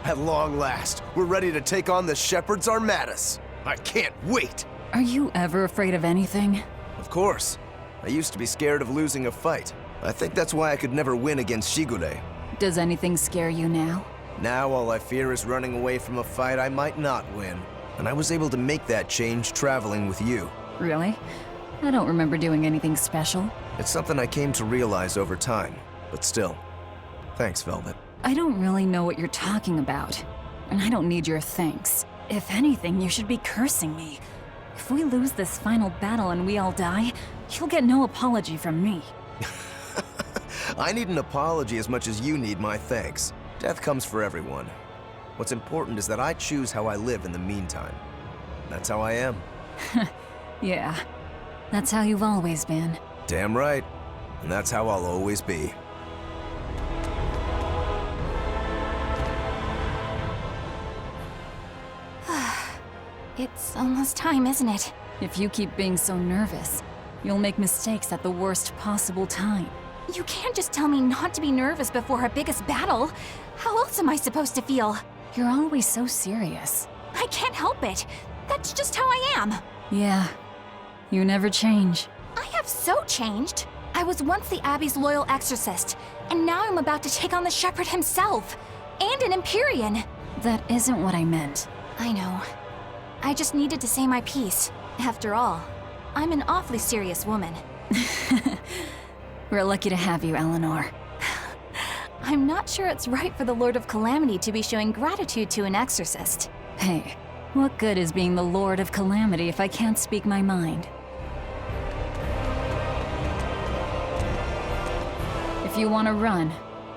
At long last, we're ready to take on the Shepherd's Armadas. I can't wait! Are you ever afraid of anything? Of course. I used to be scared of losing a fight. I think that's why I could never win against Shigure. Does anything scare you now? Now all I fear is running away from a fight I might not win. And I was able to make that change traveling with you. Really? I don't remember doing anything special. It's something I came to realize over time. But still, thanks, Velvet. I don't really know what you're talking about. And I don't need your thanks. If anything, you should be cursing me. If we lose this final battle and we all die, you'll get no apology from me. I need an apology as much as you need my thanks. Death comes for everyone. What's important is that I choose how I live in the meantime. That's how I am. Yeah, that's how you've always been. Damn right. And that's how I'll always be. It's almost time, isn't it? If you keep being so nervous, you'll make mistakes at the worst possible time. You can't just tell me not to be nervous before our biggest battle. How else am I supposed to feel? You're always so serious. I can't help it. That's just how I am. Yeah, you never change. I have so changed. I was once the Abbey's loyal exorcist, and now I'm about to take on the Shepherd himself, and an Empyrean. That isn't what I meant. I know. I just needed to say my piece. After all, I'm an awfully serious woman. We're lucky to have you, Eleanor. I'm not sure it's right for the Lord of Calamity to be showing gratitude to an exorcist. Hey, what good is being the Lord of Calamity if I can't speak my mind? If you want to run,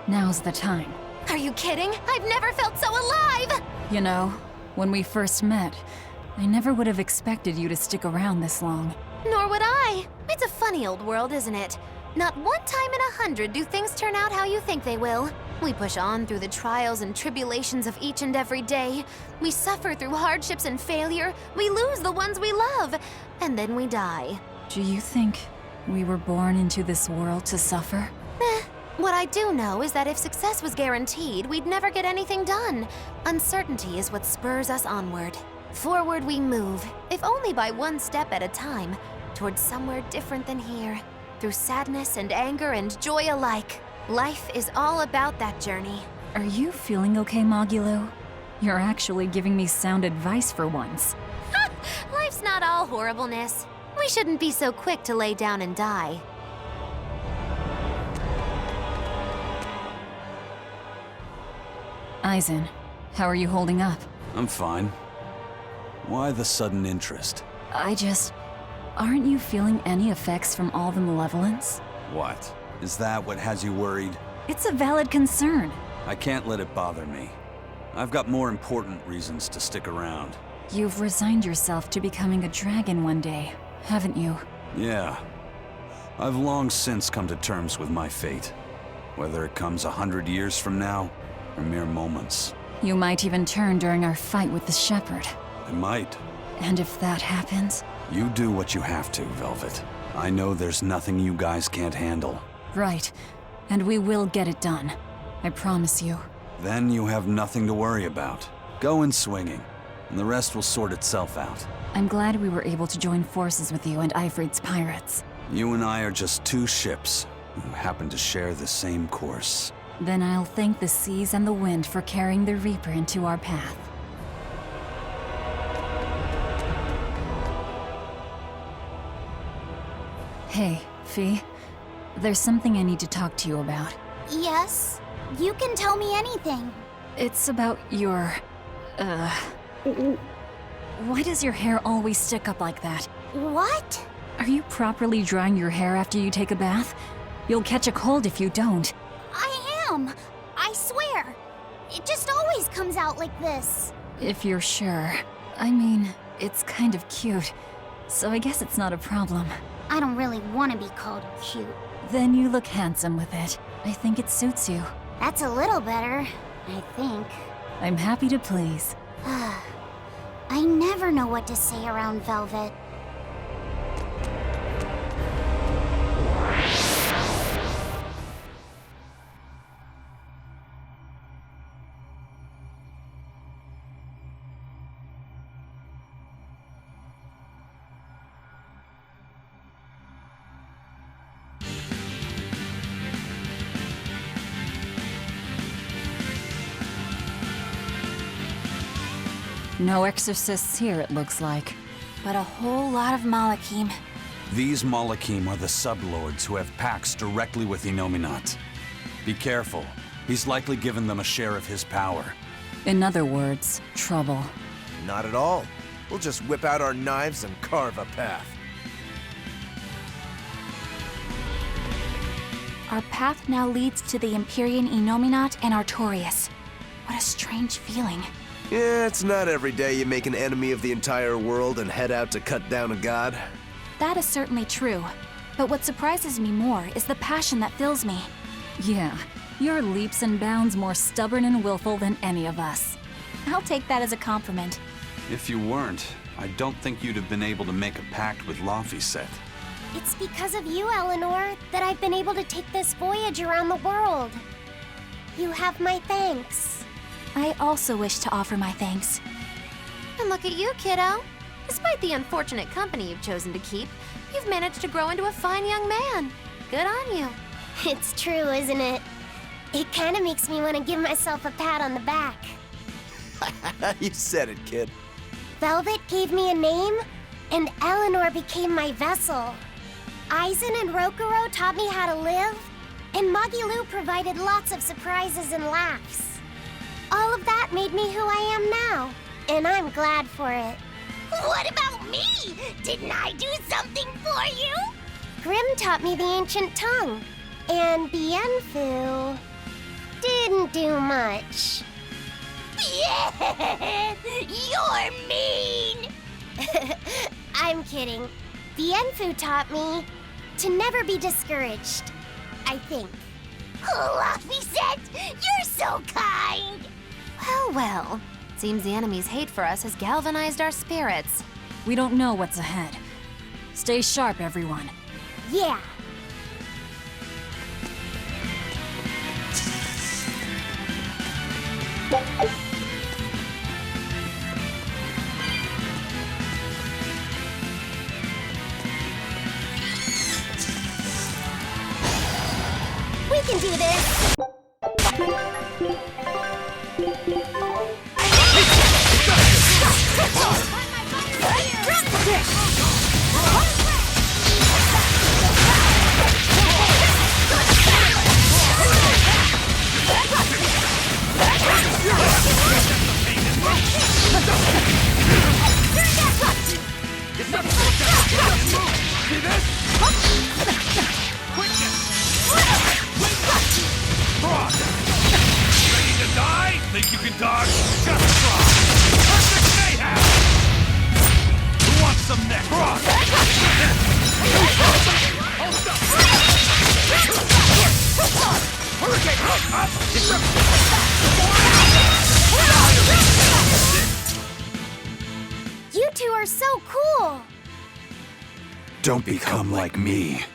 now's the time. Are you kidding? I've never felt so alive! You know, when we first met, I never would have expected you to stick around this long. Nor would I. It's a funny old world, isn't it? Not one time in 100 do things turn out how you think they will. We push on through the trials and tribulations of each and every day. We suffer through hardships and failure. We lose the ones we love. And then we die. Do you think we were born into this world to suffer? What I do know is that if success was guaranteed, we'd never get anything done. Uncertainty is what spurs us onward. Forward we move, if only by one step at a time, towards somewhere different than here. Through sadness and anger and joy alike. Life is all about that journey. Are you feeling okay, Mogulu? You're actually giving me sound advice for once. Life's not all horribleness. We shouldn't be so quick to lay down and die. Aizen, how are you holding up? I'm fine. Why the sudden interest? Aren't you feeling any effects from all the malevolence? What? Is that what has you worried? It's a valid concern. I can't let it bother me. I've got more important reasons to stick around. You've resigned yourself to becoming a dragon one day, haven't you? Yeah. I've long since come to terms with my fate. Whether it comes 100 years from now, or mere moments. You might even turn during our fight with the Shepherd. I might. And if that happens? You do what you have to, Velvet. I know there's nothing you guys can't handle. Right. And we will get it done. I promise you. Then you have nothing to worry about. Go in swinging, and the rest will sort itself out. I'm glad we were able to join forces with you and Ifrit's pirates. You and I are just two ships who happen to share the same course. Then I'll thank the seas and the wind for carrying the Reaper into our path. Hey, Fee. There's something I need to talk to you about. Yes? You can tell me anything. It's about your... Why does your hair always stick up like that? What? Are you properly drying your hair after you take a bath? You'll catch a cold if you don't. I am. I swear. It just always comes out like this. If you're sure. I mean, it's kind of cute, so I guess it's not a problem. I don't really want to be called cute. Then you look handsome with it. I think it suits you. That's a little better, I think. I'm happy to please. I never know what to say around Velvet. No exorcists here, it looks like. But a whole lot of Malachim. These Malachim are the sublords who have pacts directly with Innominat. Be careful. He's likely given them a share of his power. In other words, trouble. Not at all. We'll just whip out our knives and carve a path. Our path now leads to the Empyrean Innominat and Artorias. What a strange feeling. Yeah, it's not every day you make an enemy of the entire world and head out to cut down a god. That is certainly true. But what surprises me more is the passion that fills me. Yeah, you're leaps and bounds more stubborn and willful than any of us. I'll take that as a compliment. If you weren't, I don't think you'd have been able to make a pact with Laphicet. It's because of you, Eleanor, that I've been able to take this voyage around the world. You have my thanks. I also wish to offer my thanks. And look at you, kiddo. Despite the unfortunate company you've chosen to keep, you've managed to grow into a fine young man. Good on you. It's true, isn't it? It kind of makes me want to give myself a pat on the back. You said it, kid. Velvet gave me a name, and Eleanor became my vessel. Aizen and Rokuro taught me how to live, and Magilu provided lots of surprises and laughs. All of that made me who I am now, and I'm glad for it. What about me? Didn't I do something for you? Grimm taught me the ancient tongue, and Bienfu didn't do much. Yeah, you're mean. I'm kidding. Bienfu taught me to never be discouraged, I think. Laphicet, you're so kind. Well, well. Seems the enemy's hate for us has galvanized our spirits. We don't know what's ahead. Stay sharp, everyone. Yeah. We can do this! Think you can dodge? Just try! Perfect mayhem! Who wants some next? Cross! Hurricane! Up! You two are so cool! Don't become like me.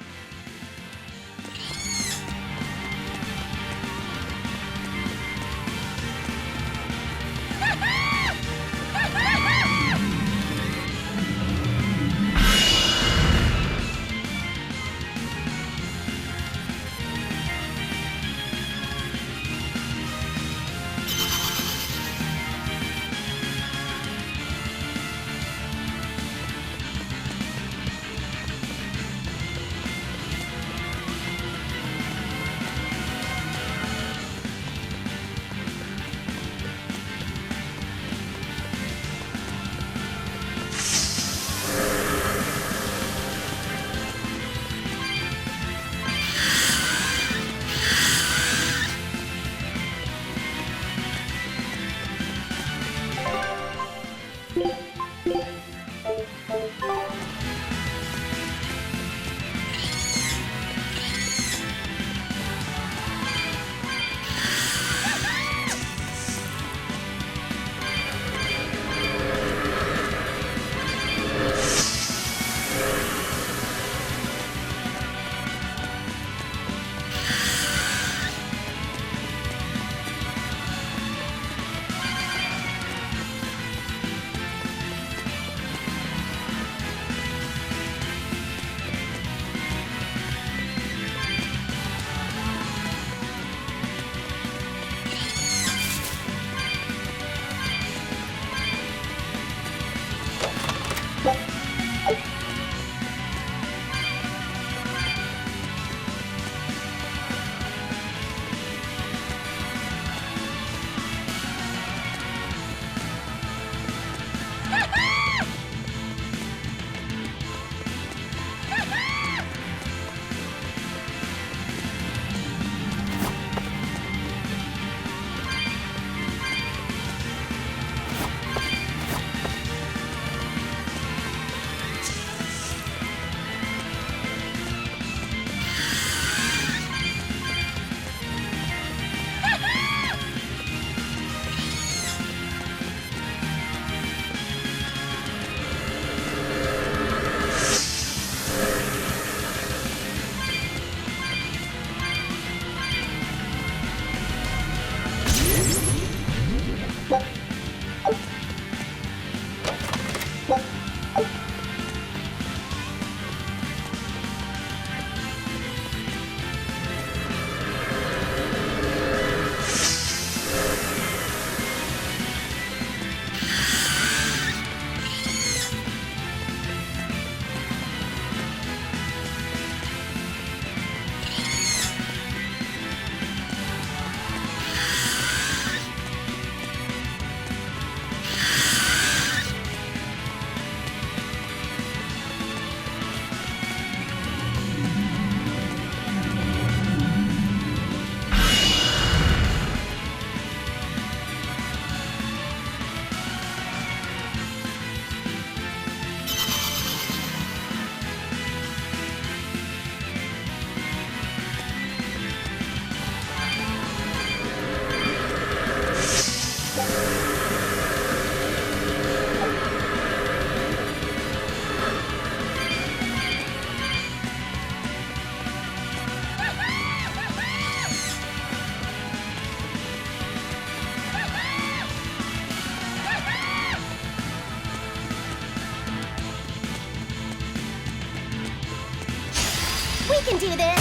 can do this!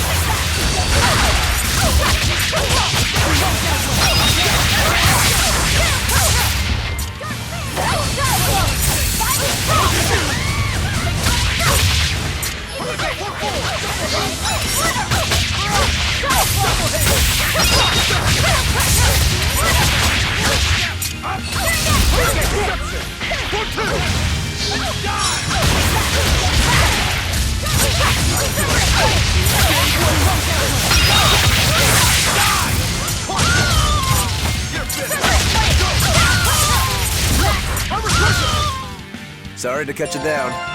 Sorry to cut you down.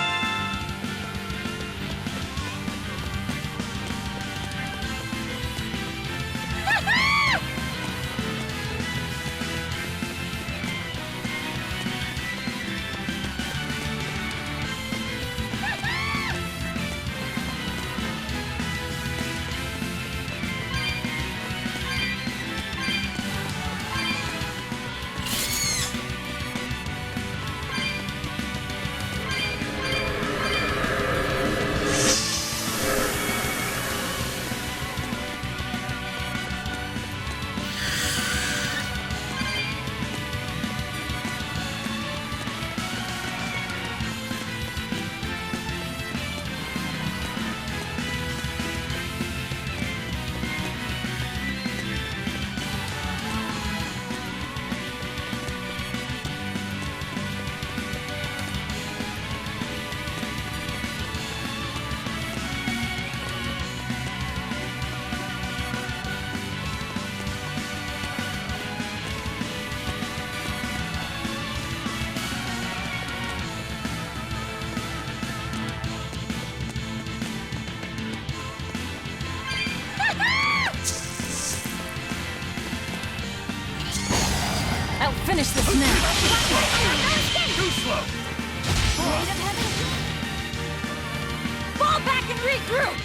I'll finish this now. Too slow! Fall back and regroup!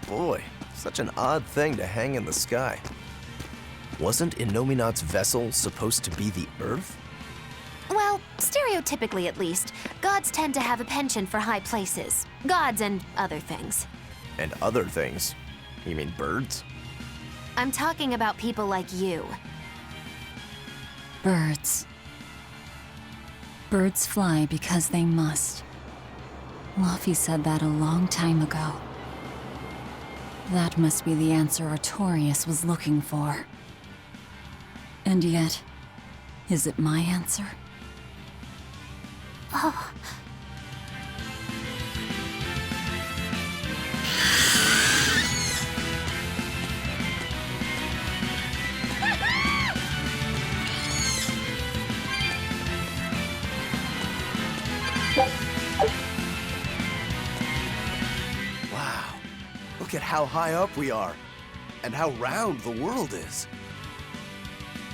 boy, such an odd thing to hang in the sky. Wasn't Innominat's vessel supposed to be the Earth? Well, stereotypically at least, gods tend to have a penchant for high places. Gods and other things. And other things? You mean birds? I'm talking about people like you. Birds. Birds fly because they must. Luffy said that a long time ago. That must be the answer Artorias was looking for. And yet, is it my answer? Oh. Wow. Look at how high up we are, and how round the world is.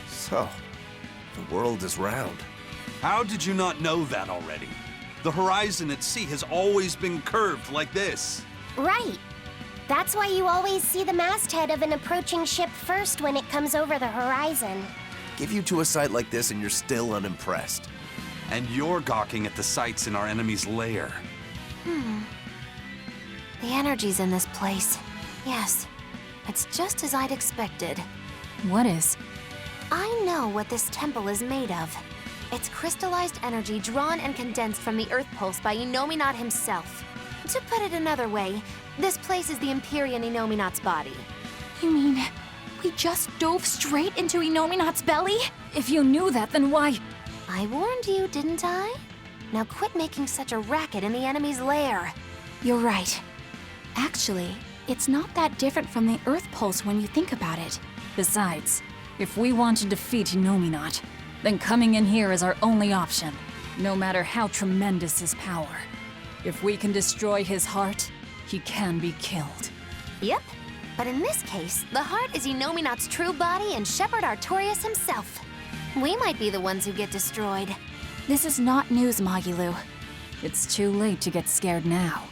So, the world is round. How did you not know that already? The horizon at sea has always been curved like this. Right. That's why you always see the masthead of an approaching ship first when it comes over the horizon. Give you to a sight like this and you're still unimpressed. And you're gawking at the sights in our enemy's lair. The energy's in this place. Yes, it's just as I'd expected. What is? I know what this temple is made of. It's crystallized energy drawn and condensed from the Earth Pulse by Innominat himself. To put it another way, this place is the Empyrean Innominat's body. You mean we just dove straight into Innominat's belly? If you knew that, then why? I warned you, didn't I? Now quit making such a racket in the enemy's lair. You're right. Actually, it's not that different from the Earth Pulse when you think about it. Besides, if we want to defeat Innominat, then coming in here is our only option, no matter how tremendous his power. If we can destroy his heart, he can be killed. Yep, but in this case, the heart is Innominat's true body and Shepherd Artorias himself. We might be the ones who get destroyed. This is not news, Magilu. It's too late to get scared now.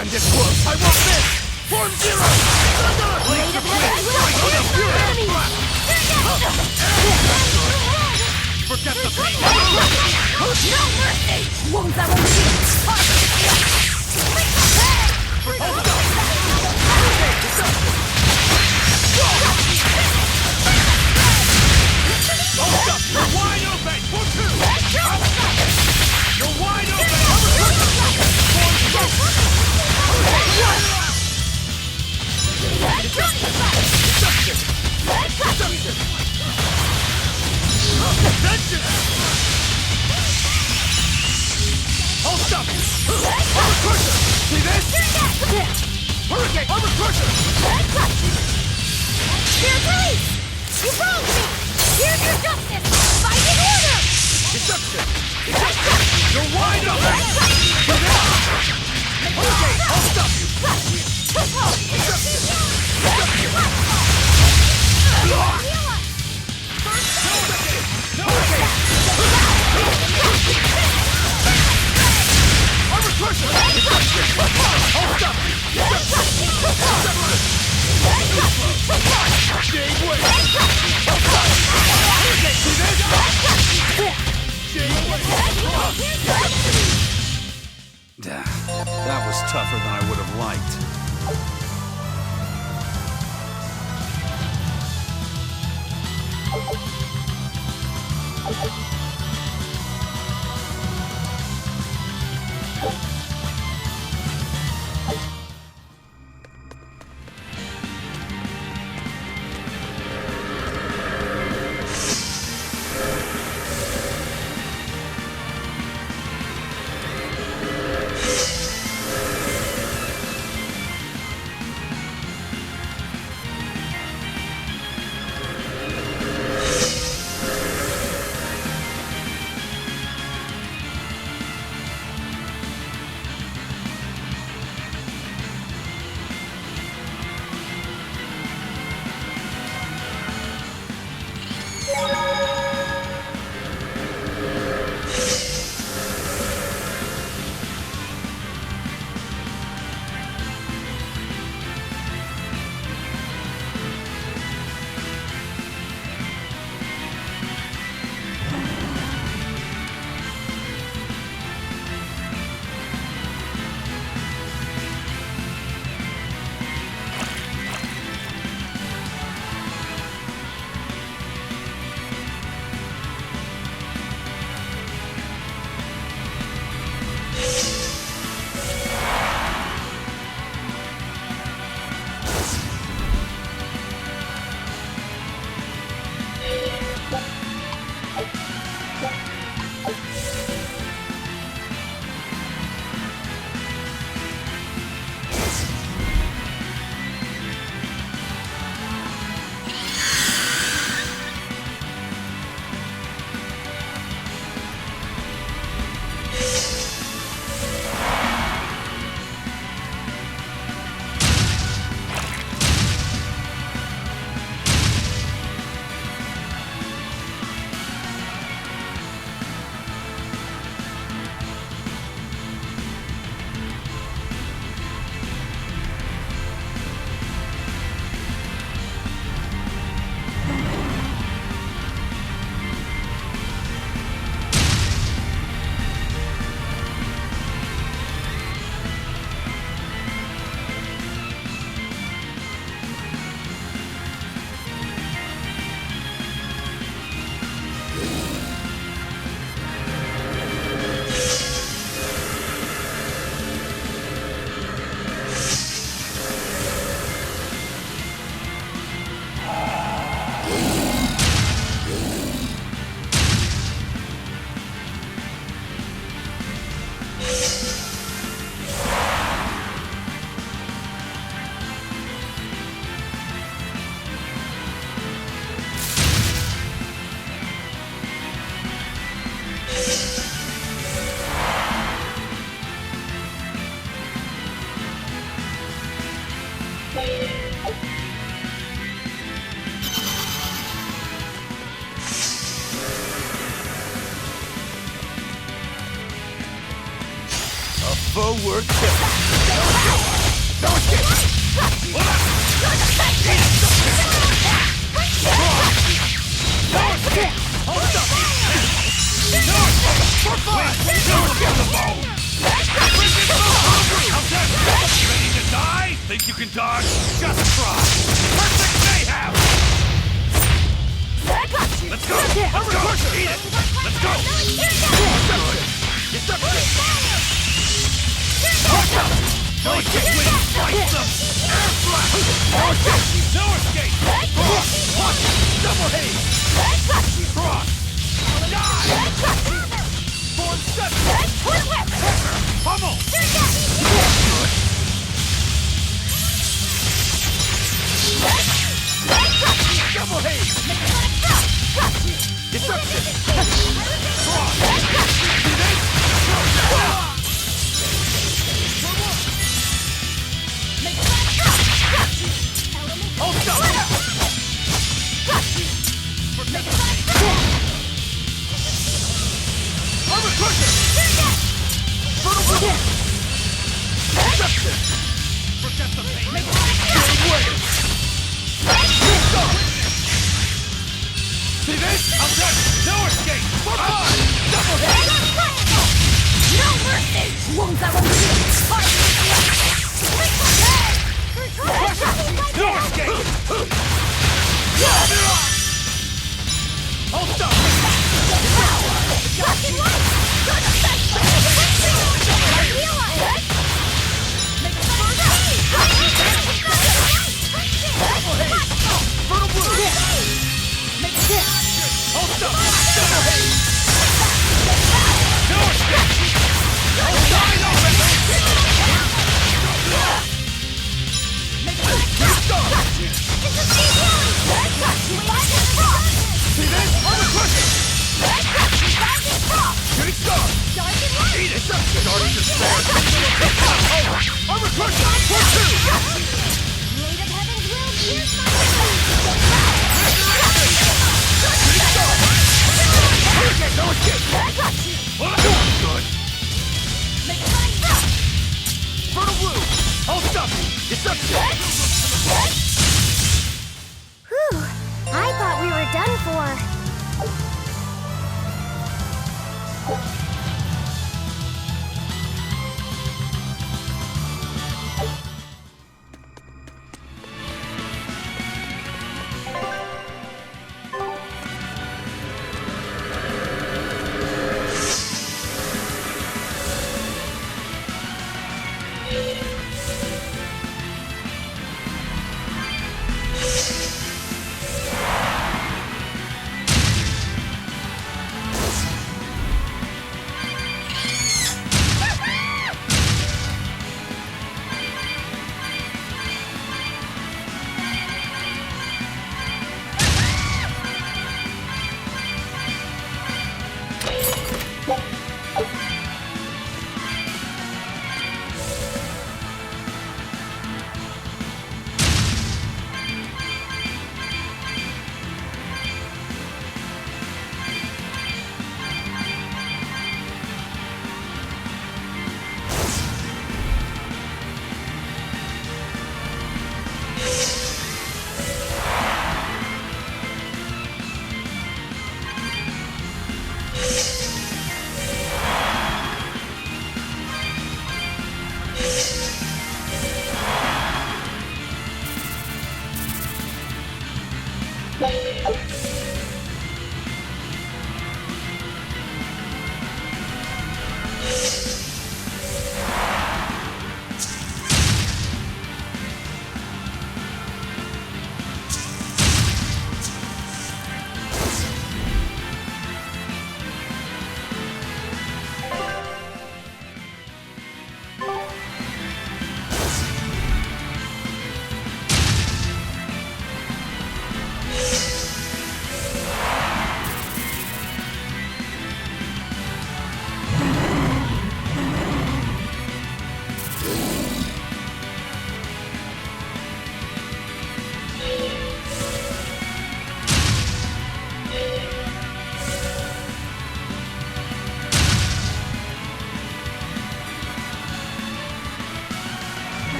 time this close! I won't miss! Form zero! Blade of heaven! Forget the pain! No mercy! Won't that one Hold up! You're wide open! For two! You're wide open! Hold up! Armor crusher! See this? Hurricane! Armor crusher! Here's release! You wronged me! Here's your justice! Fight in order! Deception! You're wide open! Hurricane! I'll stop you! Armor crusher! I'll stop you! Jade Wave! See this? Jade Wave! That was tougher than I would have liked. Forward kill. Ready to die? Think you can dodge? Just try! Perfect mayhem! Let's go! Let's go! Eat it! Let's go! No escape! Fight them! Air blast! No escape! Watch! Double haze! Cross! Die! Form 7! Pummel! Double haze! Destruction! Cross! Hold up! Armor crusher! Deception! Forget the pain! Give way! See this? I'm done! No escape! For fun! Double hit! No mercy! Won't that one No escape! Hold up! Whew, I thought we were done for.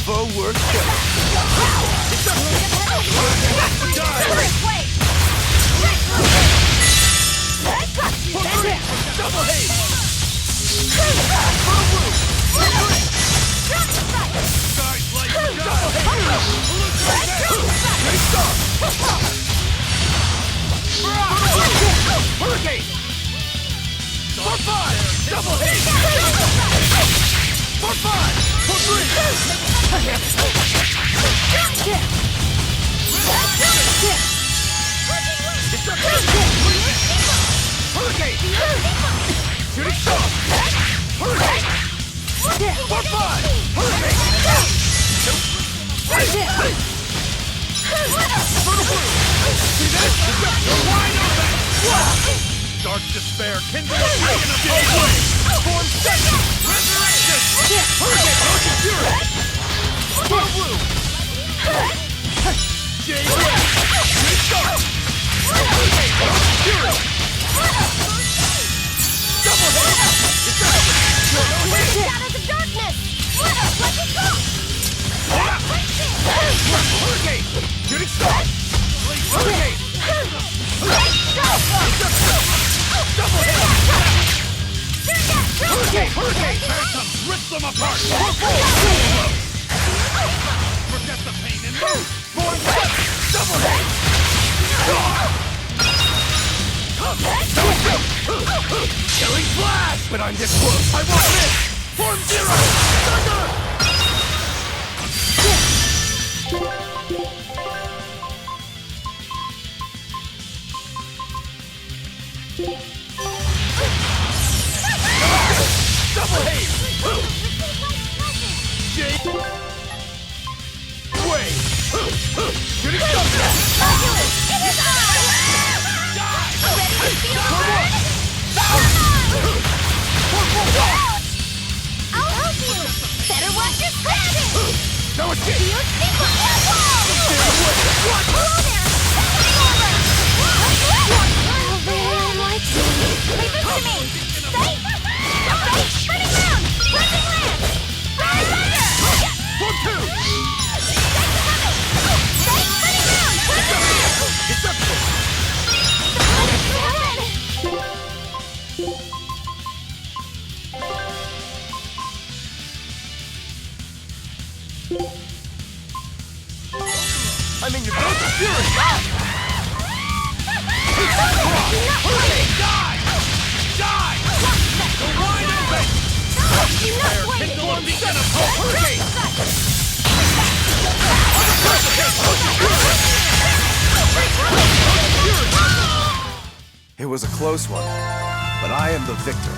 Forward Double haste! Guys like Hurricane! For 5! Double hit! For 5! For 3! Hurricane! Shooting star! Hurricane! For 5! Hurricane! See this? You're wide open! Dark despair kindle a dragon of day flame! Form 7! Resurrection! Hurricane! Ocean Fury! For blue! Jay Red! Shooting star! Hurricane! Ocean Fury! Double hit! Shadows of darkness! Let's go! Hurricane! Shooting star! Hurricane! Double hit! Hurricane! Hurricane! Phantoms! Rip them apart! Forget the pain and move! Form 7! Double hit! Killing blast! But I'm this close! I won't miss! Form 0! Thunder! Double haze! Jade! Wait! Shooting thunder! It is on! Die! Ready to feel Come burn? I'll help you! Better watch your scratching! No escape! You think we'll get wall! Hello there! Leave this to me! Stay! Spinning round! Blazing land! Fire thunder! For 2! Stay! Spinning round! It's up! I'm in your boat of fury! Hurricane! Die! Die! Go wide open! Fire kindle a beacon of hope! Hurricane! It was a close one, but I am the victor.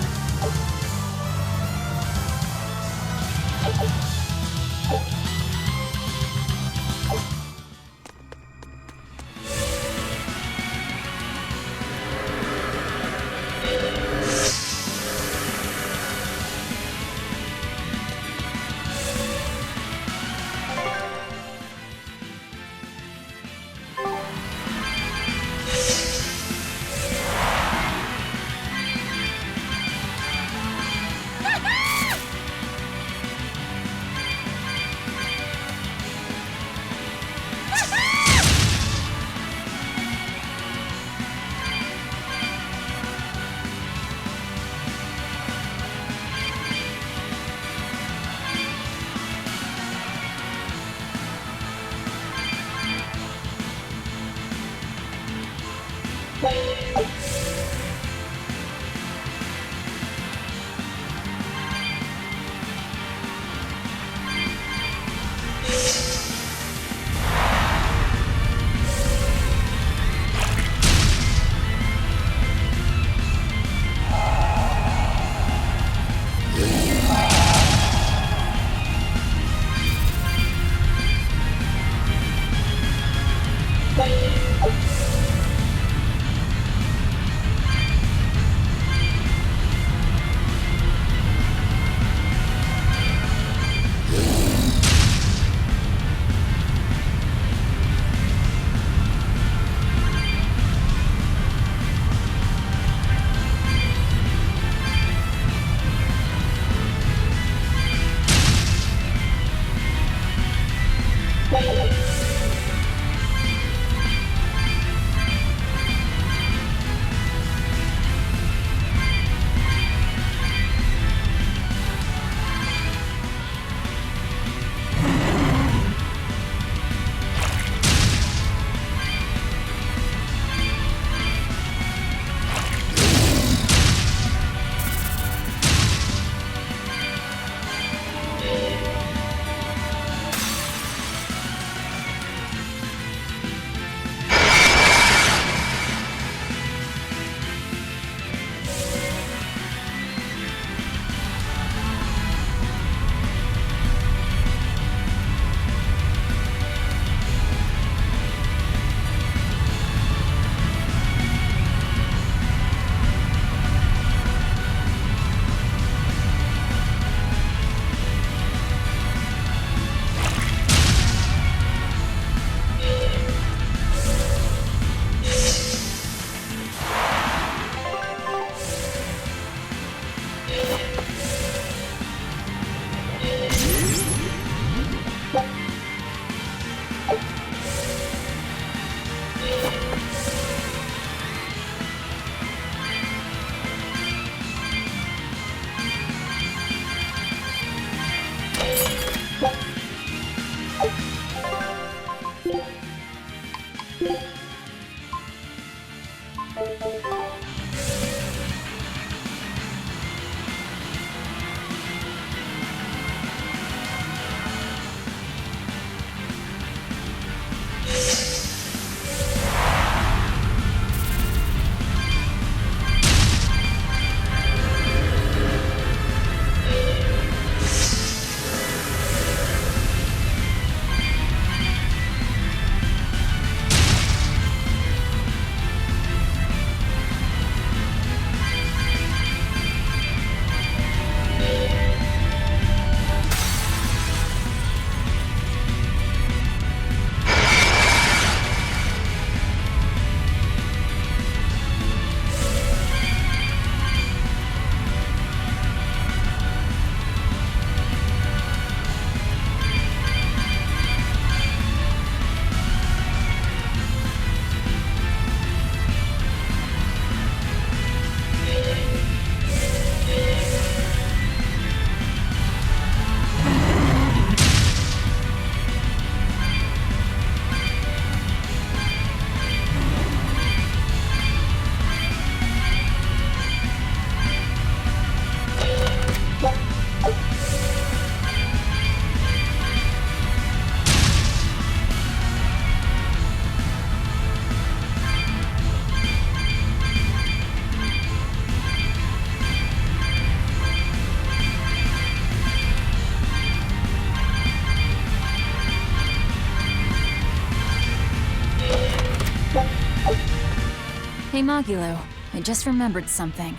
Hey Magilo, I just remembered something.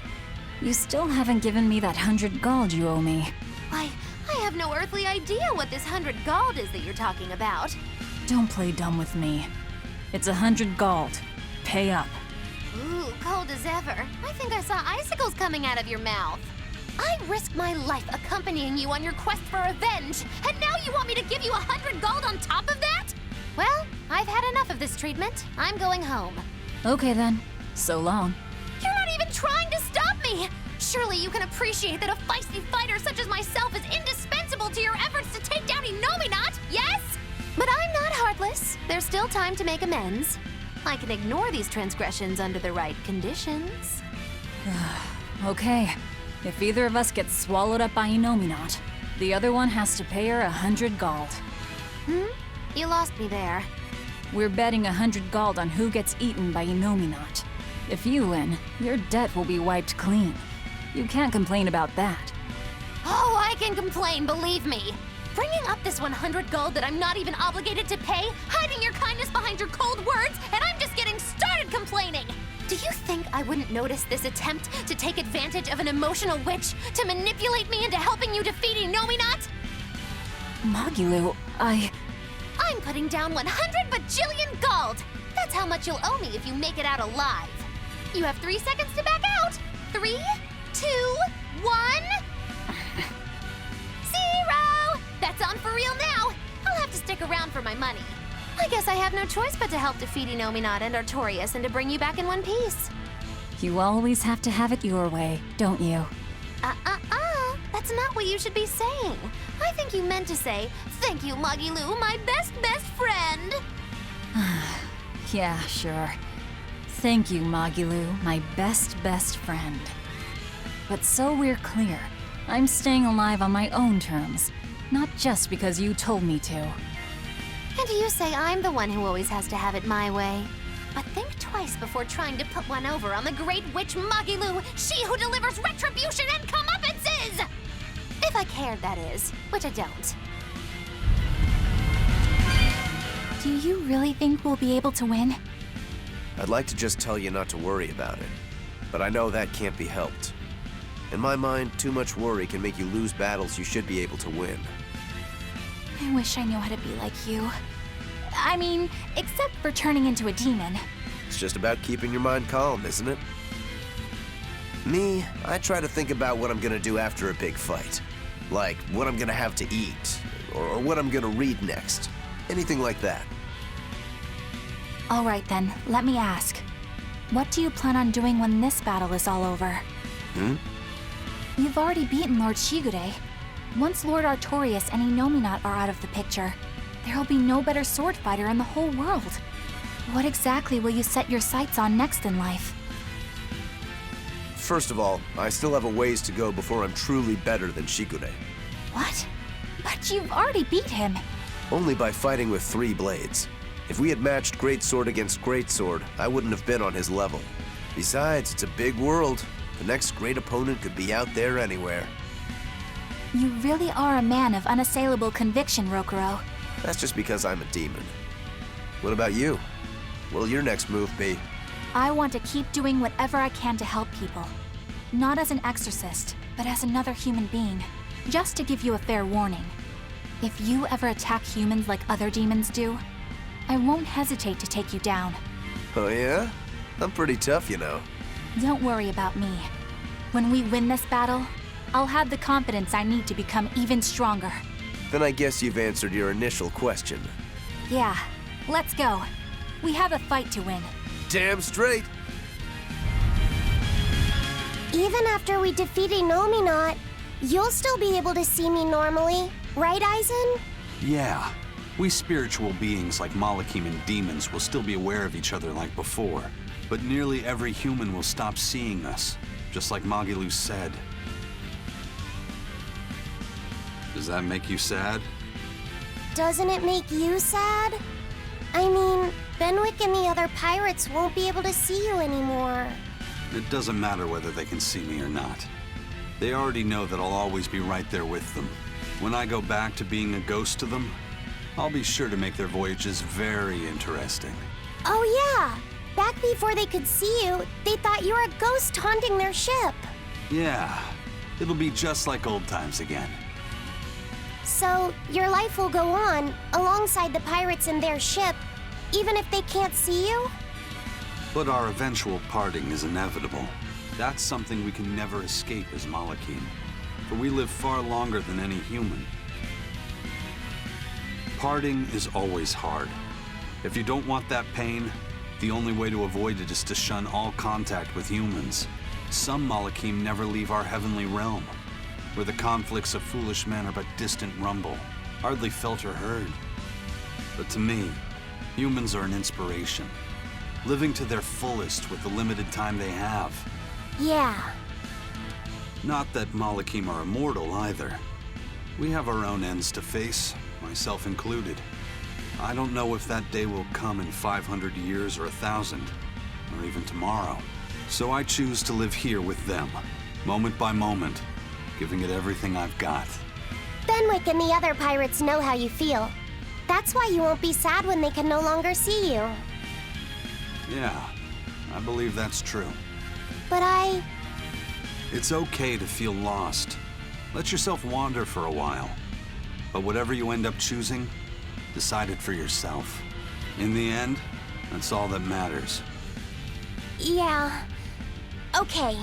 You still haven't given me that 100 gold you owe me. I have no earthly idea what this 100 gold is that you're talking about. Don't play dumb with me. It's 100 gold. Pay up. Ooh, cold as ever. I think I saw icicles coming out of your mouth. I risked my life accompanying you on your quest for revenge, and now you want me to give you 100 gold on top of that? Well, I've had enough of this treatment. I'm going home. Okay then. So long. You're not even trying to stop me! Surely you can appreciate that a feisty fighter such as myself is indispensable to your efforts to take down Innominat, yes? But I'm not heartless. There's still time to make amends. I can ignore these transgressions under the right conditions. Okay. If either of us gets swallowed up by Innominat, the other one has to pay her 100 gold. You lost me there. We're betting 100 gold on who gets eaten by Innominat. If you win, your debt will be wiped clean. You can't complain about that. Oh, I can complain, believe me. Bringing up this 100 gold that I'm not even obligated to pay, hiding your kindness behind your cold words, and I'm just getting started complaining. Do you think I wouldn't notice this attempt to take advantage of an emotional witch to manipulate me into helping you defeat Innominat? Magilo, I'm putting down 100 bajillion gold. That's how much you'll owe me if you make it out alive. You have 3 seconds to back out. 3, 2, 1. 0! That's on for real now. I'll have to stick around for my money. I guess I have no choice but to help defeat Innominat and Artorias and to bring you back in one piece. you always have to have it your way, don't you? That's not what you should be saying. I think you meant to say, "Thank you, Magilu, my best friend." Yeah, sure. Thank you, Magilu, my best friend. But so we're clear, I'm staying alive on my own terms, not just because you told me to. And you say I'm the one who always has to have it my way. But think twice before trying to put one over on the great witch Magilu, she who delivers retribution and comeuppances! If I cared, that is, which I don't. Do you really think we'll be able to win? I'd like to just tell you not to worry about it, but I know that can't be helped. In my mind, too much worry can make you lose battles you should be able to win. I wish I knew how to be like you. I mean, except for turning into a demon. It's just about keeping your mind calm, isn't it? Me, I try to think about what I'm gonna do after a big fight. Like, what I'm gonna have to eat, or what I'm gonna read next. Anything like that. All right then, let me ask. What do you plan on doing when this battle is all over? You've already beaten Lord Shigure. Once Lord Artorias and Innominat are out of the picture, there'll be no better sword fighter in the whole world. What exactly will you set your sights on next in life? First of all, I still have a ways to go before I'm truly better than Shigure. What? But you've already beat him. Only by fighting with 3 blades. If we had matched Greatsword against Greatsword, I wouldn't have been on his level. Besides, it's a big world. The next great opponent could be out there anywhere. You really are a man of unassailable conviction, Rokuro. That's just because I'm a demon. What about you? What'll your next move be? I want to keep doing whatever I can to help people. Not as an exorcist, but as another human being. Just to give you a fair warning. If you ever attack humans like other demons do, I won't hesitate to take you down. Oh yeah? I'm pretty tough, you know. Don't worry about me. When we win this battle, I'll have the confidence I need to become even stronger. Then I guess you've answered your initial question. Yeah, let's go. We have a fight to win. Damn straight! Even after we defeat Innominat, you'll still be able to see me normally, right, Aizen? Yeah. We spiritual beings like Malakim and demons will still be aware of each other like before. But nearly every human will stop seeing us, just like Magilu said. Does that make you sad? Doesn't it make you sad? I mean, Benwick and the other pirates won't be able to see you anymore. It doesn't matter whether they can see me or not. They already know that I'll always be right there with them. When I go back to being a ghost to them, I'll be sure to make their voyages very interesting. Oh yeah! Back before they could see you, they thought you were a ghost haunting their ship. Yeah, it'll be just like old times again. So, your life will go on, alongside the pirates and their ship, even if they can't see you? But our eventual parting is inevitable. That's something we can never escape as Malakim, for we live far longer than any human. Parting is always hard. If you don't want that pain, the only way to avoid it is to shun all contact with humans. Some Malakim never leave our heavenly realm, where the conflicts of foolish men are but distant rumble, hardly felt or heard. But to me, humans are an inspiration, living to their fullest with the limited time they have. Yeah. Not that Malakim are immortal either. We have our own ends to face, myself included. I don't know if that day will come in 500 years or 1,000, or even tomorrow. So I choose to live here with them, moment by moment, giving it everything I've got. Benwick and the other pirates know how you feel. That's why you won't be sad when they can no longer see you. Yeah, I believe that's true. But It's okay to feel lost. Let yourself wander for a while. But whatever you end up choosing, decide it for yourself. In the end, that's all that matters. Yeah. Okay.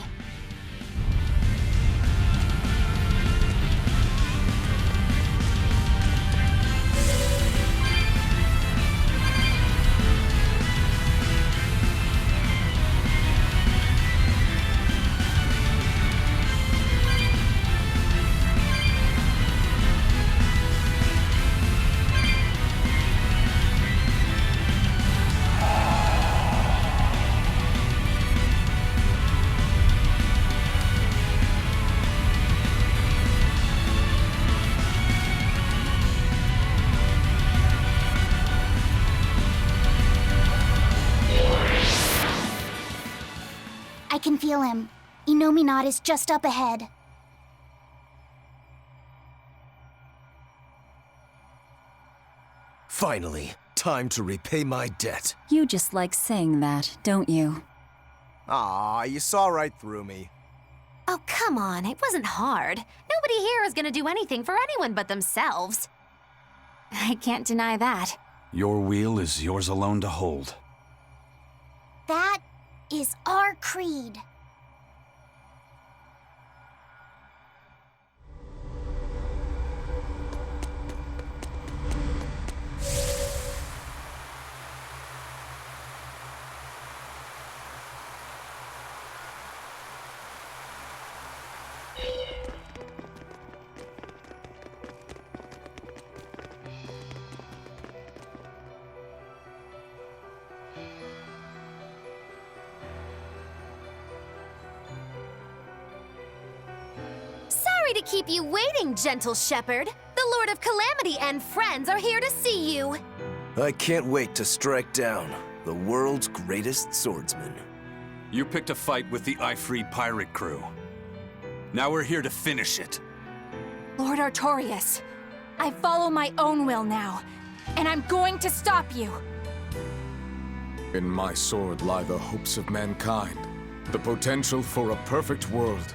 I can feel him. Innominat is just up ahead. Finally, time to repay my debt. You just like saying that, don't you? Ah, you saw right through me. Oh, come on, it wasn't hard. Nobody here is gonna do anything for anyone but themselves. I can't deny that. Your wheel is yours alone to hold. That is our creed. Sorry to keep you waiting, gentle shepherd. The Lord of Calamity and friends are here to see you. I can't wait to strike down the world's greatest swordsman. You picked a fight with the Ifrit pirate crew. Now we're here to finish it. Lord Artorias, I follow my own will now, and I'm going to stop you. In my sword lie the hopes of mankind, the potential for a perfect world.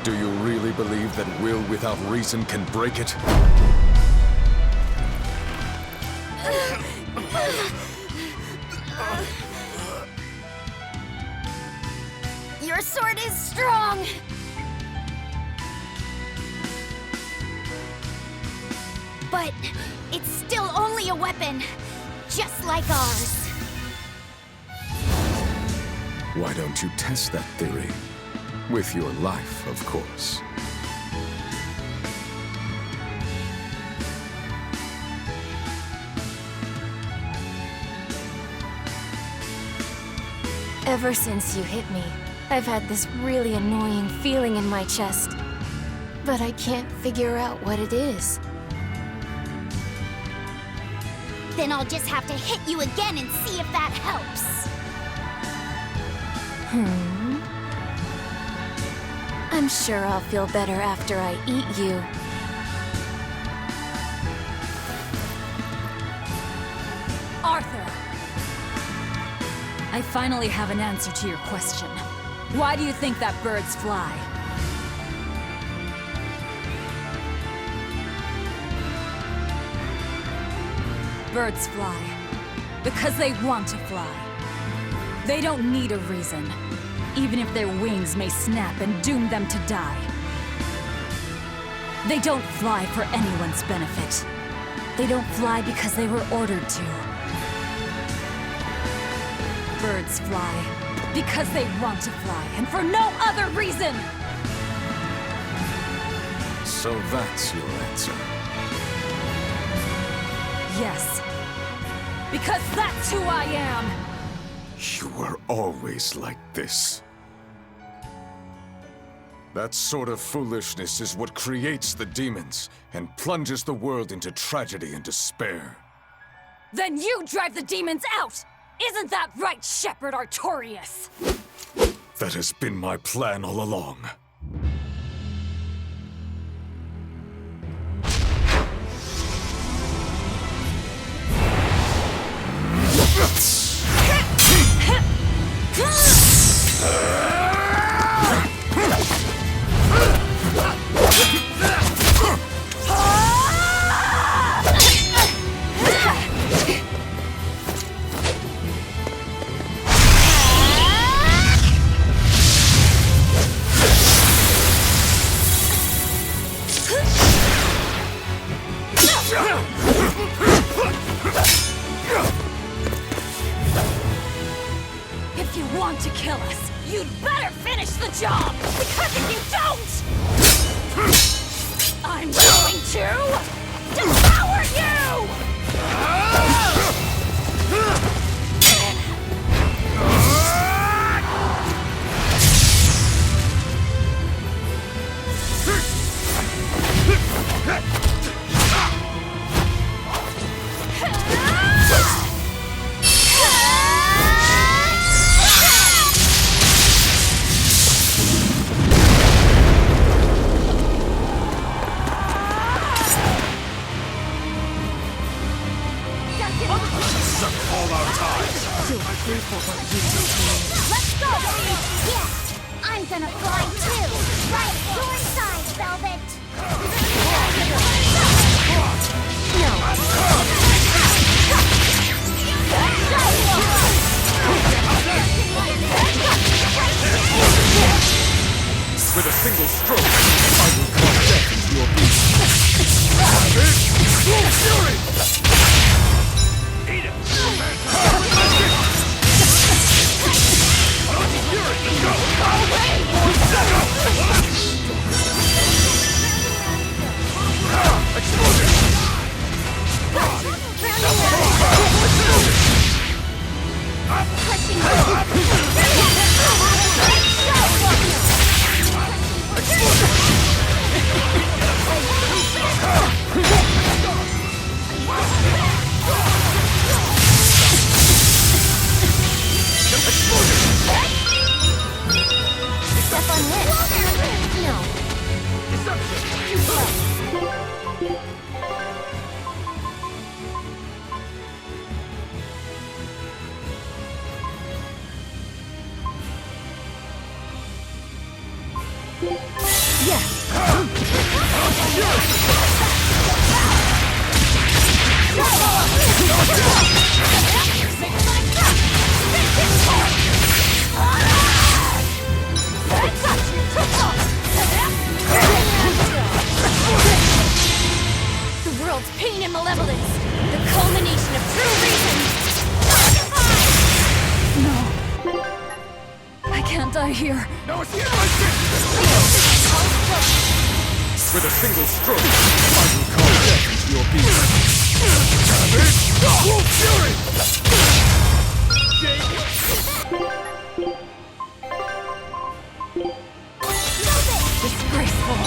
Do you really believe that will without reason can break it? Your sword is strong! But it's still only a weapon, just like ours. Why don't you test that theory? With your life, of course. Ever since you hit me, I've had this really annoying feeling in my chest. But I can't figure out what it is. Then I'll just have to hit you again and see if that helps. I'm sure I'll feel better after I eat you. Arthur! I finally have an answer to your question. Why do you think that birds fly? Birds fly because they want to fly. They don't need a reason, even if their wings may snap and doom them to die. They don't fly for anyone's benefit. They don't fly because they were ordered to. Birds fly because they want to fly, and for no other reason! So that's your answer. Yes. Because that's who I am! You were always like this. That sort of foolishness is what creates the demons and plunges the world into tragedy and despair. Then you drive the demons out! Isn't that right, Shepherd Artorias? That has been my plan all along. If you want to kill us, you'd better finish the job! Because if you don't, I'm going to devour you! Let's go! Yeah, I'm gonna fly too! Right at your side, Velvet! With a single stroke, I will cut death into your beast. Fury! Eat it! Let's go! Explosion! The world's pain and malevolence, the culmination of true reason. No. I can't die here. Now it's hit like this! With a single stroke, I will call death into your being. Savage! Wolf Fury! Disgraceful.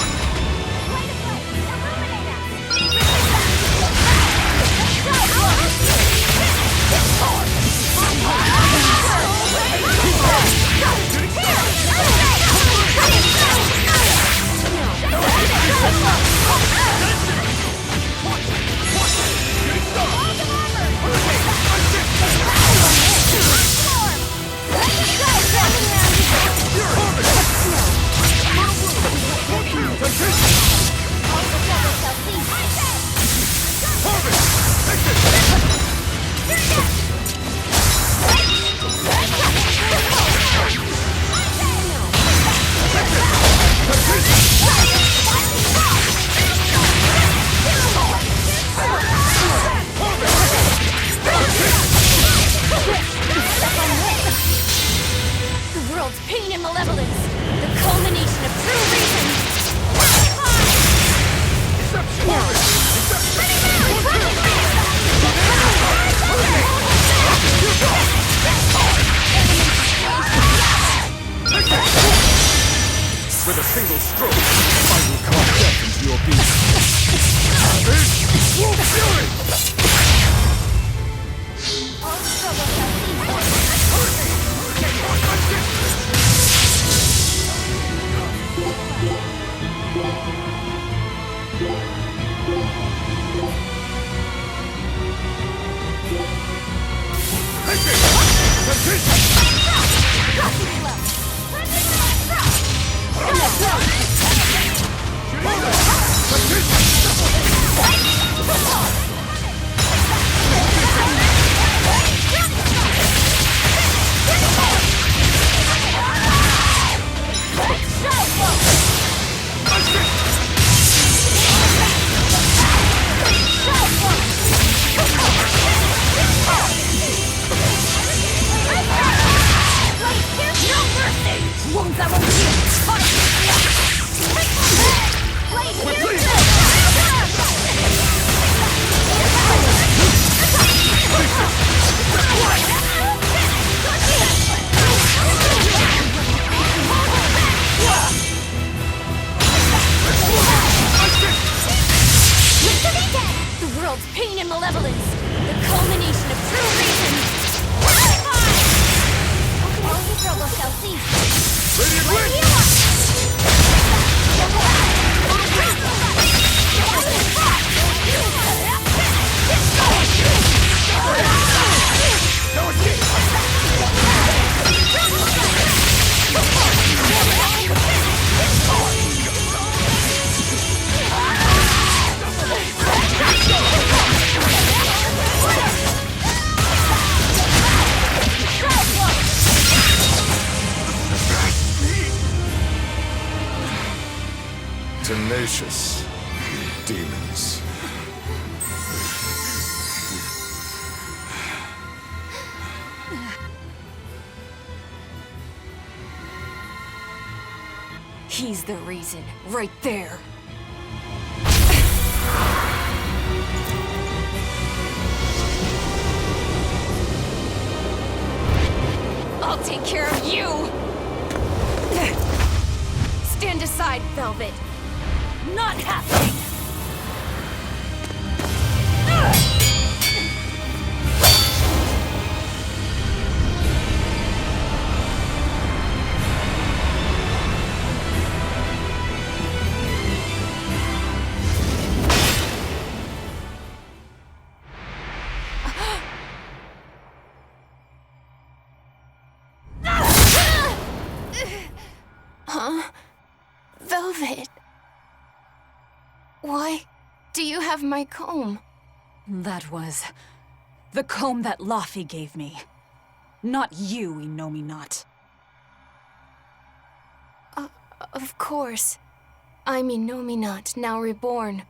The world's pain and malevolence, the culmination of true reason. With a single stroke, I will call death into your being. Savage! Wolf Fury! The world's pain and malevolence, the culmination of true reason. All the trouble shall cease. Radiant Wind! Now it's hit! Tenacious demons. He's the reason, right there. I'll take care of you! Stand aside, Velvet. Not happening! have my comb. That was the comb that Laffy gave me. Not you, Innominat. Of course. I'm Innominat, now reborn.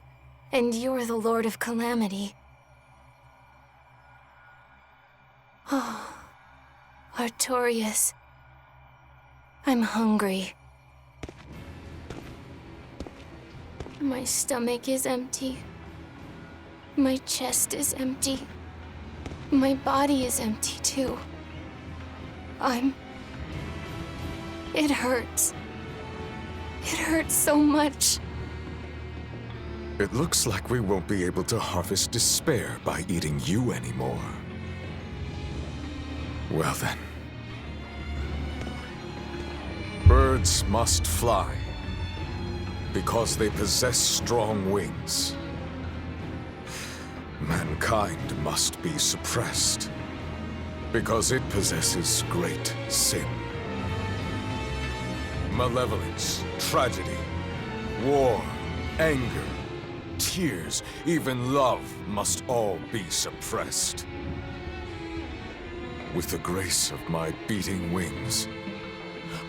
And you're the Lord of Calamity. Oh, Artorias. I'm hungry. My stomach is empty. My chest is empty. My body is empty too. It hurts. It hurts so much. It looks like we won't be able to harvest despair by eating you anymore. Well then. Birds must fly, because they possess strong wings. Mankind must be suppressed, because it possesses great sin. Malevolence, tragedy, war, anger, tears, even love must all be suppressed. With the grace of my beating wings,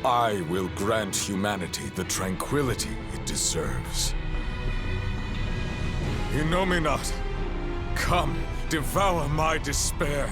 I will grant humanity the tranquility it deserves. Innominat, come, devour my despair.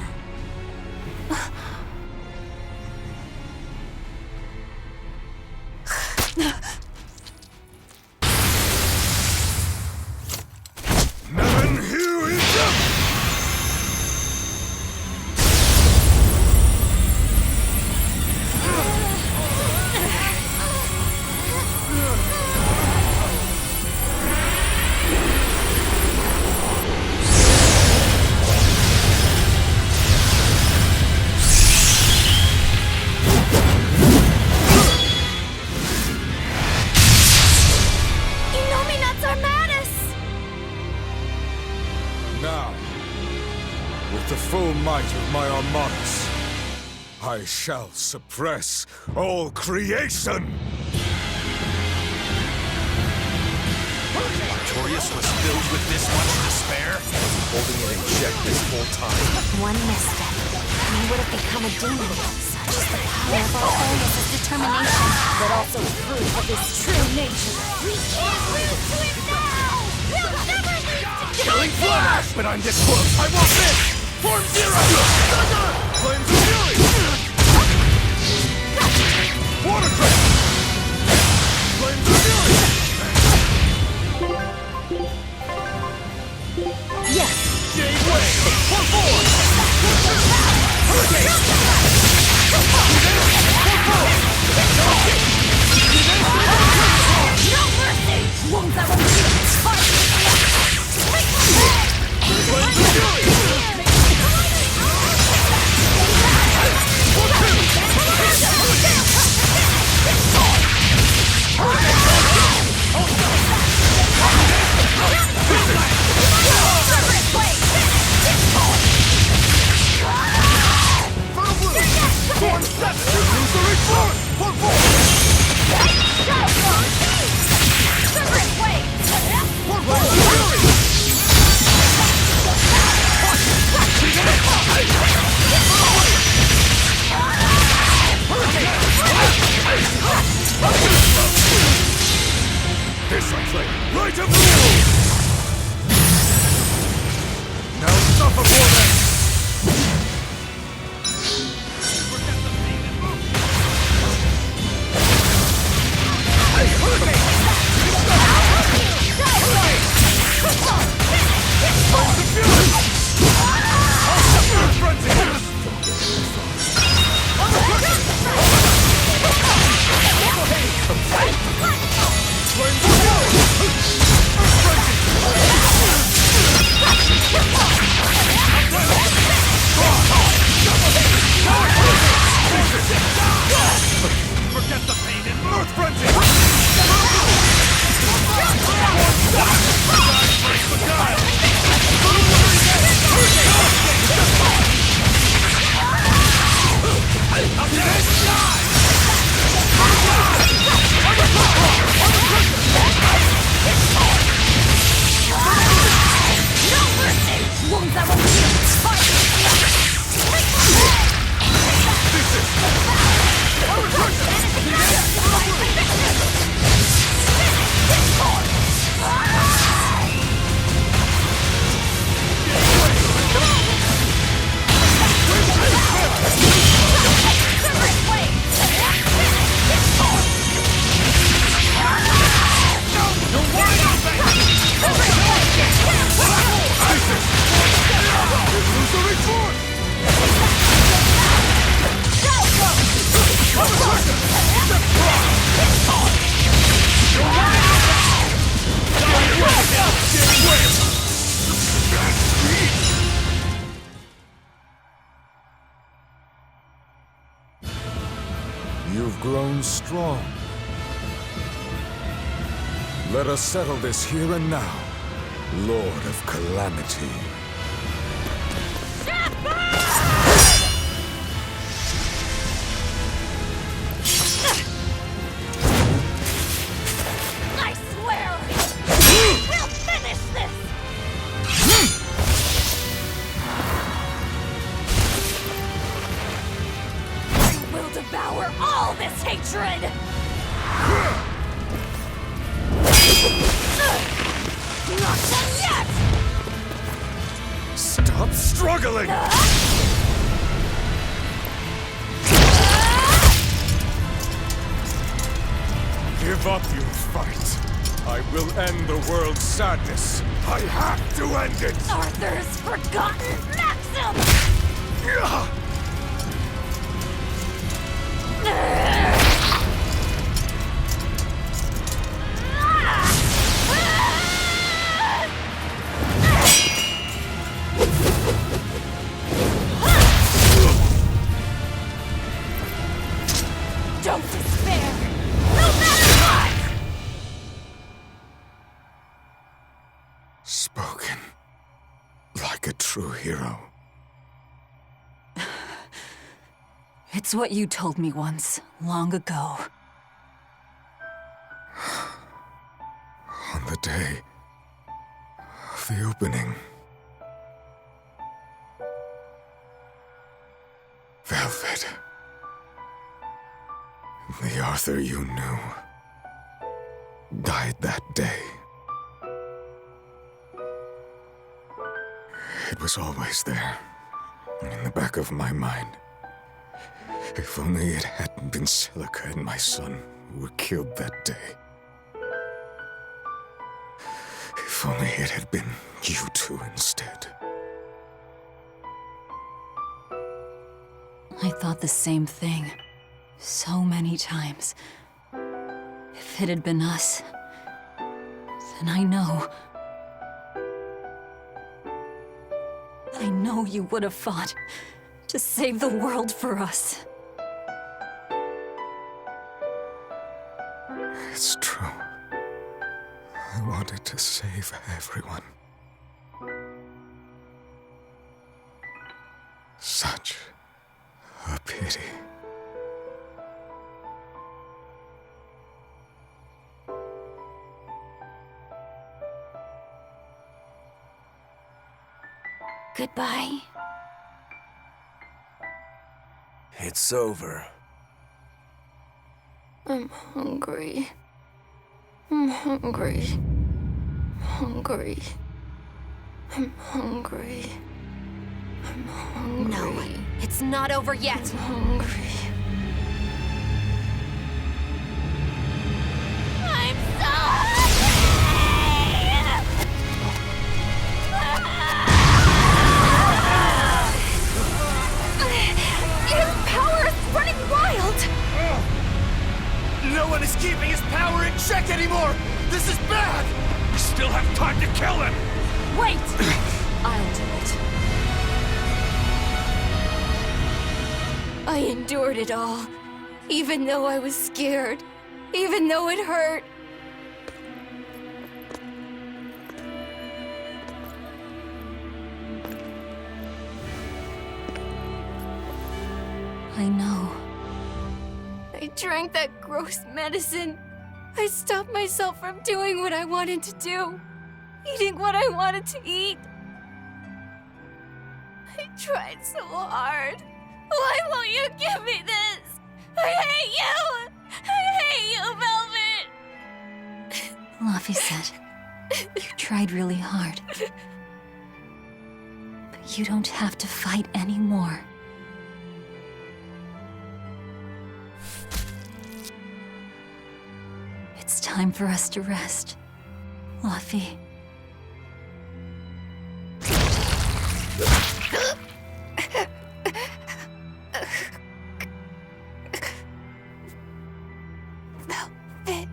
Now, with the full might of my armadas, I shall suppress all creation! Artorias was filled with this much despair? Holding it in check this whole time. One misstep, and you would have become a demon. Such is the power of Artorias' determination. But also proof of his true nature. We can't lose to him now! We'll never lose to Killing Flash! But I'm this close! I won't miss! Form Zero! Flames of Fury! Water Trap! Flames of Fury! Yes! Jade Wave! For forward! Hurricane! No mercy! Won't that one fight? Flames of Fury! Form 7! Illusory Force! For forward! For forward! This I play right of rule! Now suffer for them! Hurricane! You've grown strong. Let us settle this here and now, Lord of Calamity. I swear! We'll finish this! I will devour all this hatred! Not done yet! Stop struggling! Give up your fight. I will end the world's sadness. I have to end it! Arthur's forgotten maxim! Don't despair! No matter what! Spoken like a true hero. It's what you told me once, long ago. On the day of the opening. Velvet. The Arthur you knew died that day. It was always there, in the back of my mind. If only it hadn't been Silica and my son who were killed that day. If only it had been you two instead. I thought the same thing. So many times. If it had been us, then I know you would have fought to save the world for us. It's true. I wanted to save everyone. Such a pity. Goodbye. It's over. I'm hungry. I'm hungry. Hungry. I'm hungry. I'm hungry. No, it's not over yet. I'm hungry. I'm so His power is running wild! No one is keeping his power in check anymore! This is bad! We still have time to kill him! Wait! I'll do it. I endured it all, even though I was scared, even though it hurt. I know. I drank that gross medicine. I stopped myself from doing what I wanted to do, eating what I wanted to eat. I tried so hard. Why won't you give me this? I hate you! I hate you, Velvet! Laffy said, you tried really hard. But you don't have to fight anymore. It's time for us to rest, Laffy. Velvet.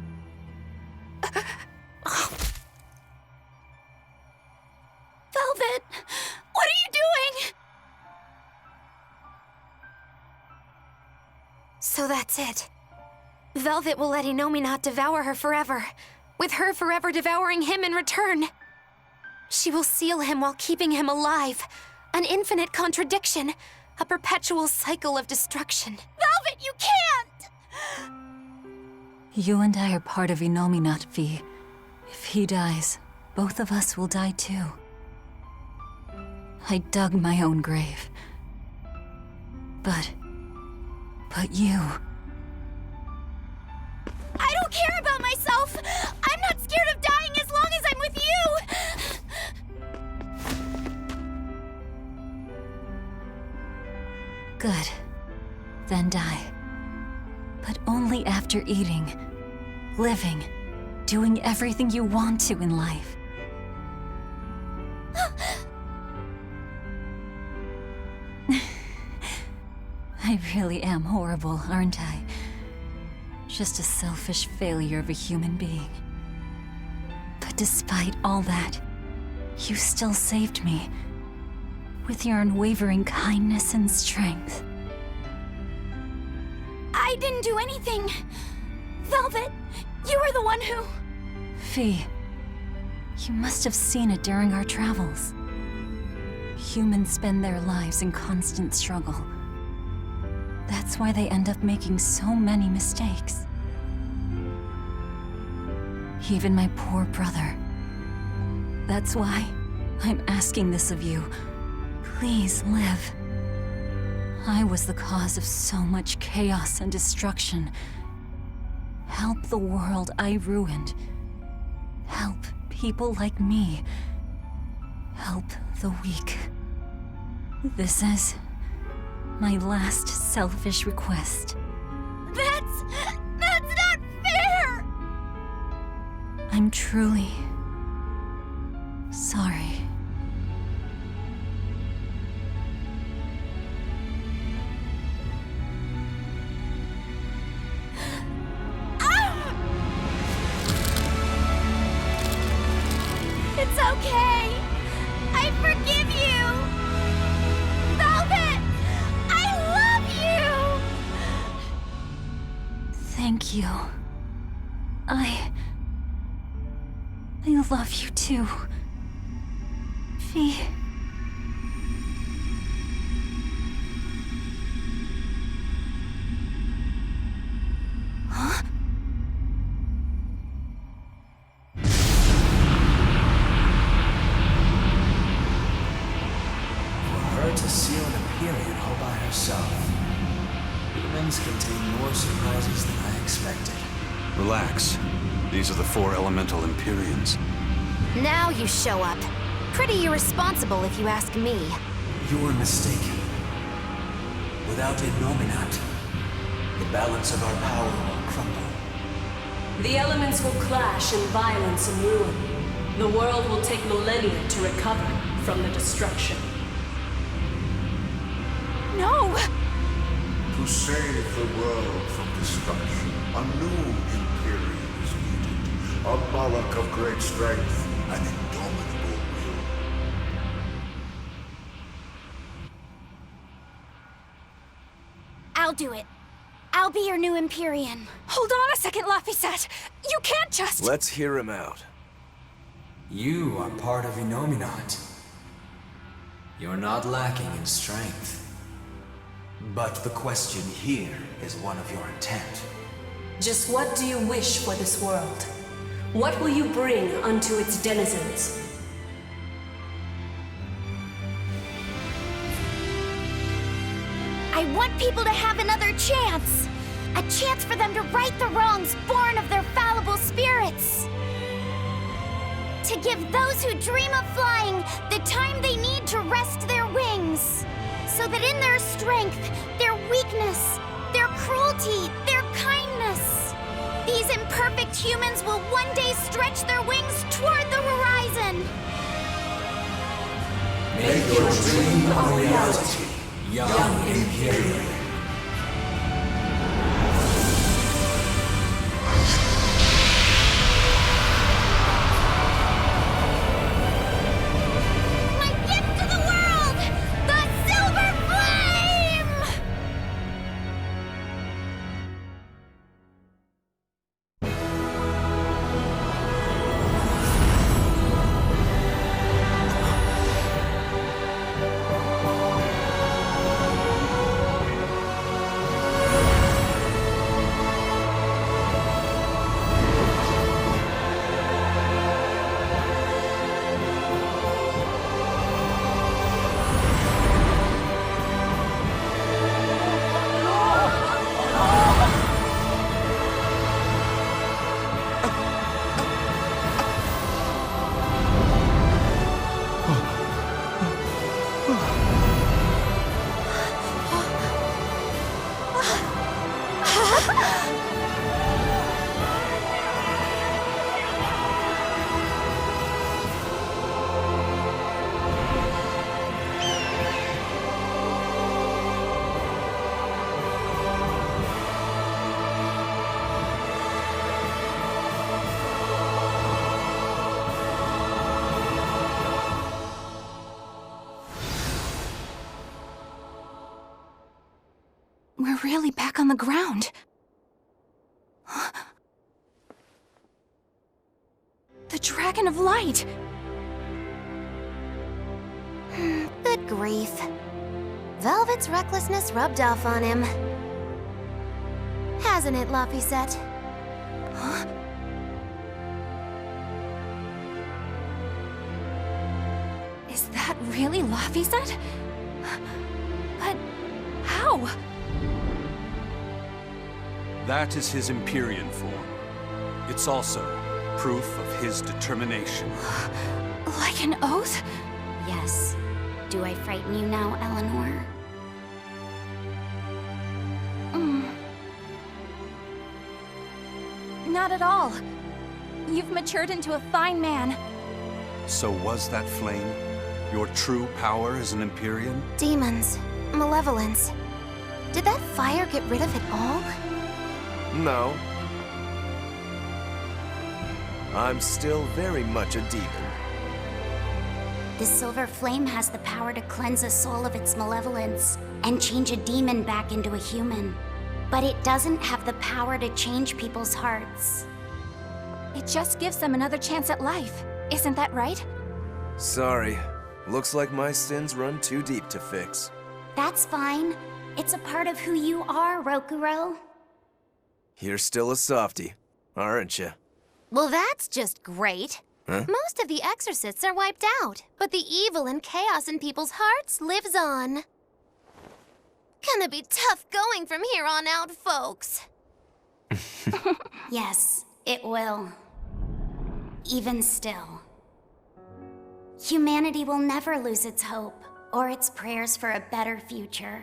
Velvet! What are you doing? So that's it. Velvet will let Innominat devour her forever, with her forever devouring him in return. She will seal him while keeping him alive. An infinite contradiction. A perpetual cycle of destruction. Velvet, you can't! You and I are part of Innominat, V. If he dies, both of us will die too. I dug my own grave. But you... I don't care about myself! I'm not scared of dying as long as I'm with you! Good. Then die. But only after eating, living, doing everything you want to in life. I really am horrible, aren't I? Just a selfish failure of a human being. But despite all that, you still saved me. With your unwavering kindness and strength. I didn't do anything. Velvet, you were the one who... Fee, you must have seen it during our travels. Humans spend their lives in constant struggle. That's why they end up making so many mistakes. Even my poor brother. That's why I'm asking this of you. Please live. I was the cause of so much chaos and destruction. Help the world I ruined. Help people like me. Help the weak. This is my last selfish request. That's not fair! I'm truly sorry. It's okay! I forgive you! Velvet! I love you! Thank you. I love you too. Fee. Huh? For her to seal an Empyrean all by herself. Humans contain more surprises than I expected. Relax. These are the 4 elemental Empyreans. Now you show up. Pretty irresponsible if you ask me. You were mistaken. Without Innominat, the balance of our power will crumble. The elements will clash in violence and ruin. The world will take millennia to recover from the destruction. No! To save the world from destruction, a new Empyrean is needed. A monarch of great strength and indomitable will. I'll do it. I'll be your new Empyrean. Hold on a second, Laphicet. You can't just... Let's hear him out. You are part of Innominat. You're not lacking in strength. But the question here is one of your intent. Just what do you wish for this world? What will you bring unto its denizens? I want people to have another chance. A chance for them to right the wrongs born of their fallible spirits. To give those who dream of flying the time they need to rest their wings. So that in their strength, their weakness, their cruelty, their kindness, these imperfect humans will one day stretch their wings toward the horizon. Make your dream a reality, young Imperial. My gift to the world! The Silver Flame! back on the ground. The Dragon of Light! Good grief. Velvet's recklessness rubbed off on him. Hasn't it, Laphicet? Huh? Is that really Laphicet? But how? That is his Empyrean form. It's also proof of his determination. Like an oath? Yes. Do I frighten you now, Eleanor? Not at all. You've matured into a fine man. So was that flame your true power as an Empyrean? Demons. Malevolence. Did that fire get rid of it all? No. I'm still very much a demon. The silver flame has the power to cleanse a soul of its malevolence and change a demon back into a human. But it doesn't have the power to change people's hearts. It just gives them another chance at life. Isn't that right? Sorry. Looks like my sins run too deep to fix. That's fine. It's a part of who you are, Rokuro. You're still a softie, aren't you? Well, that's just great. Huh? Most of the exorcists are wiped out, but the evil and chaos in people's hearts lives on. Gonna be tough going from here on out, folks. Yes, it will. Even still. Humanity will never lose its hope, or its prayers for a better future.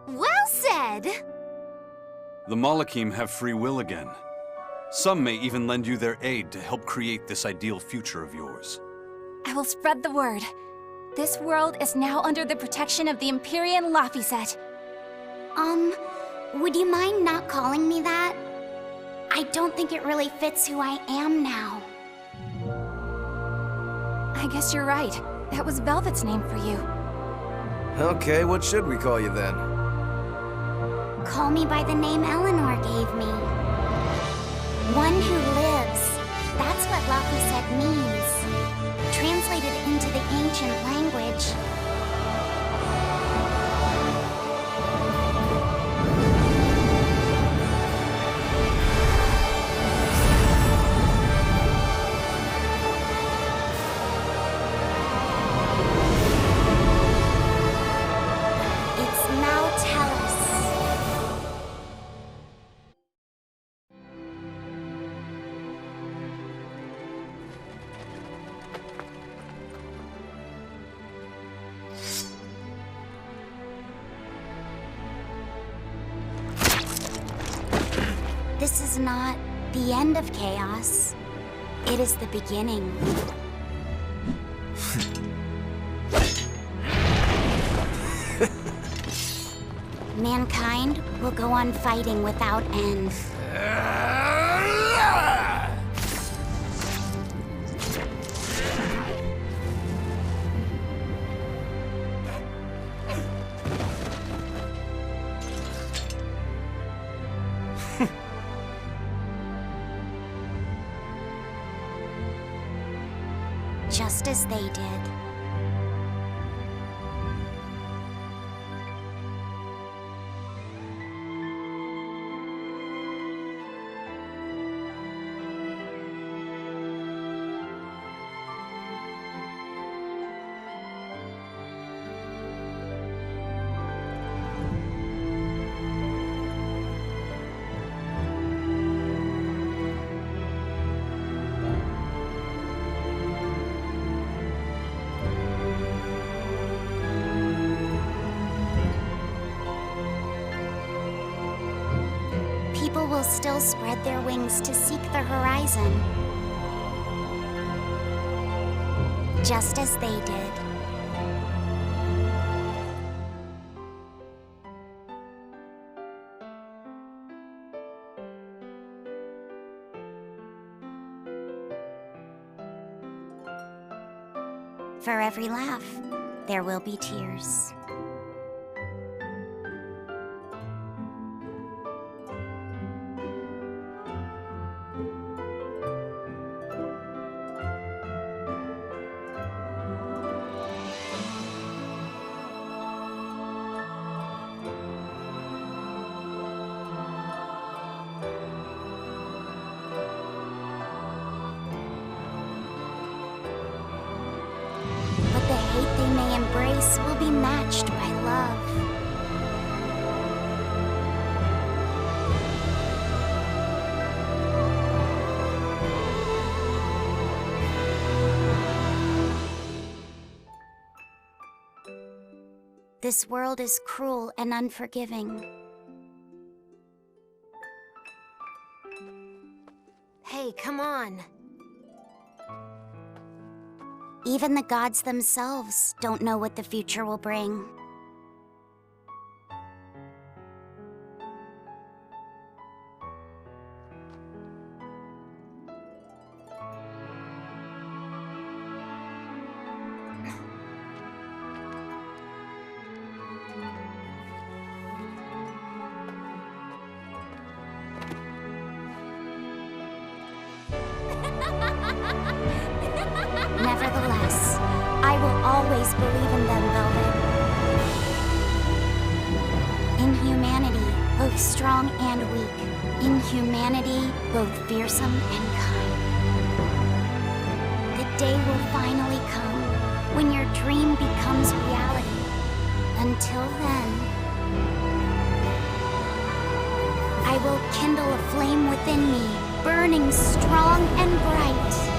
Well said! The Malachim have free will again. Some may even lend you their aid to help create this ideal future of yours. I will spread the word. This world is now under the protection of the Empyrean Laphicet. Would you mind not calling me that? I don't think it really fits who I am now. I guess you're right. That was Velvet's name for you. Okay, what should we call you then? Call me by the name Eleanor gave me. One who lives. That's what Laphicet means. Translated into the ancient language. This is not the end of chaos. It is the beginning. Mankind will go on fighting without end. Just as they did. People will still spread their wings to seek the horizon. Just as they did. For every laugh, there will be tears. happiness will be matched by love. This world is cruel and unforgiving. Hey, come on. Even the gods themselves don't know what the future will bring. Nevertheless, I will always believe in them, Velvet. In humanity, both strong and weak. In humanity, both fearsome and kind. The day will finally come when your dream becomes reality. Until then, I will kindle a flame within me, burning strong and bright.